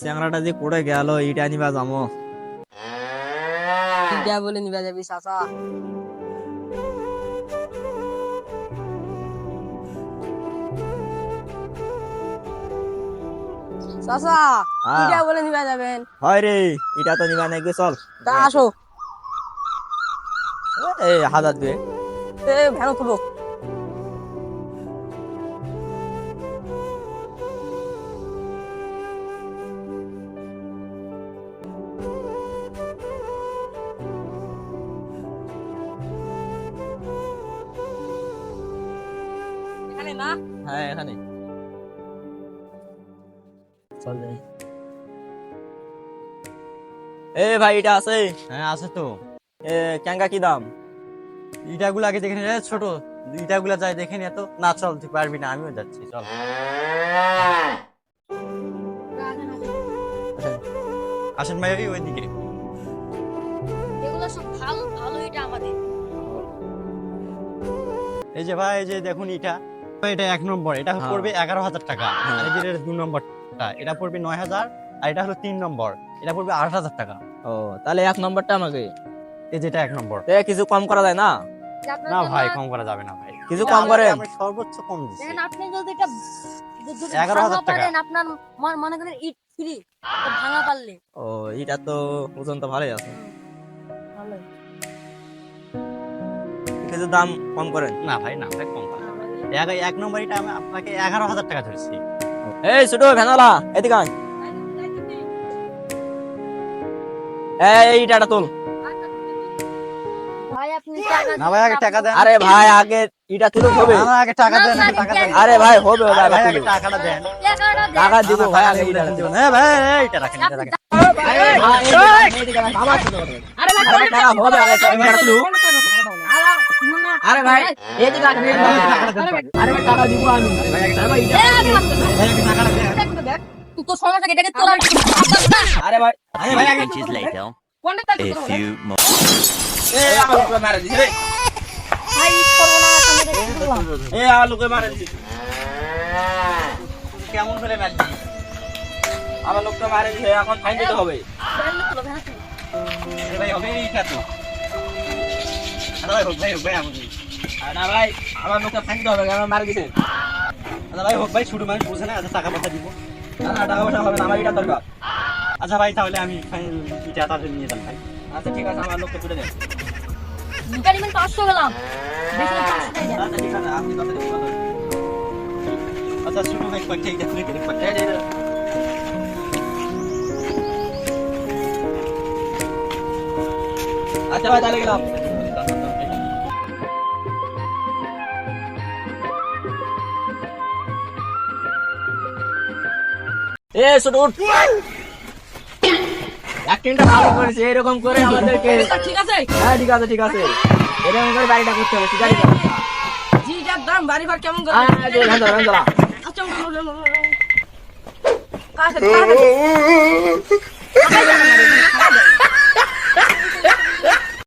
চ্যাংড়াটা যে পড়ে গেল, ইটা নিবা যাবো। ইটা বলে নিবা যাবি চাচা? চাচা ইটা বলে নিবা যাবেন? হয় রে, ইটা তো নিবা নাকি, চল তা আসো। এই 1000 ভ্যানো তুলো। এখানে না? হ্যাঁ এখানে চল যাই। এ ভাই এটা আছে? হ্যাঁ আছে তো। এ ক্যাঙ্গা কি দাম? ইটাগুলো আগে দেখে নিয়ে ছোট ইটাগুলো যাই দেখে নিয়ে তো। না চল, তুই পারবি না, আমিও যাচ্ছি, চল। আসেন ভাই, ওইদিকে। এগুলো সব ভালো ভালো ইটা আমাদের। এই যে ভাই, এই যে দেখুন ইটা, এটা 1 নম্বর, এটা পড়বে 11,000 টাকা। আর এই যে 2 নম্বরটা, এটা পড়বে 9,000। আর এটা হলো 3 নম্বর, এটা পড়বে 8,000 টাকা। ও তাহলে 1 নম্বরটা আমাকে। এই যেটা 1 নম্বর। এ কিছু কম করা যায় না? না ভাই, কম করা যাবে না ভাই, কিছু কম করেন। আমি সর্বোচ্চ কম দিচ্ছি। দেখেন আপনি যদি এটা 11,000 টাকা। আপনার মনে করেন ইট ফ্রি ভাঙা পারলে। ও এটা তো ওজন তো ভালোই আছে, ভালো। কিছু দাম কম করেন। না ভাই, না ভাই, কম করা যাবে না। 1 নম্বর এটা আমি আপনাকে 11,000 টাকা ধরেছি। এই ছোট ভ্যানওয়ালা এদিকে আয়। এই ইটাটা তোল। ভাই আপনি টাকা না ভাই, আগে টাকা দেন। আরে ভাই আগে ইটা তুলে হবে। আমার আগে টাকা দেন, আগে টাকা দেন। আরে ভাই হবে হবে, ভাই আগে আগে তুলে। টাকাটা দেন। টাকা দিব ভাই, আগে ইটা টাকা দিব। দেন। হ্যাঁ ভাই, এইটা রাখেন, এটা রাখেন। আরে ভাই টাকা হবে, আগে ইটা তুলো। আরে ভাই এদিকে আয়। আরে ভাই টাকা দিব আমি। আরে ভাই ইটা তুই তো সময় থেকে এটাকে তোলার আরে ভাই Inches later, কোনটা a few more. এই আমার লোকে মারা দিছে রে। ভাই করব না সামনে এই আমার লোকে মারা দিছে। কেমন করে মারলি? আমার লোকটা মারা দিছে, এখন ফাইন দিতে হবে। আরে ভাই, হবে এইটা তো। আরে ভাই, হোক ভাই, হোক ভাই, আমাকে। আর না ভাই আমার লোকটা ফাইন দিতে হবে, আমার মারা দিছে। আচ্ছা ভাই, হোক ভাই, ছোট মানুষ বুঝে না, আচ্ছা টাকা পয়সা দিব। না না টাকা পয়সা হবে না, আমার এটা দরকার। আচ্ছা ভাই, তাহলে আমি ফাইনাল ইটা তাহলে নিয়ে যান ভাই। আচ্ছা ঠিক আছে, আমার লোকটা তুলে দেন। দুটারি মানে 500 গেলাম বেশি 500 টাকা দেন। আচ্ছা ঠিক আছে, আপনি কথা দিন কথা। আচ্ছা ছোট ভাই, কয়েকটা ইটা তুলে দিন, কয়েকটা। এই যে আচ্ছা ভাই তাহলে গেলাম। এ ছোট উঠ। অ্যাক্টিংটা ভালো করেছে, এরকম করে আমাদেরকে। ঠিক আছে হ্যাঁ ঠিক আছে ঠিক আছে, এরকম করে বাড়িটা করতে হবে, ঠিক আছে? জিটার দাম বাড়ি ঘর কেমন করে? হ্যাঁ রান্না আচ্ছা কাছে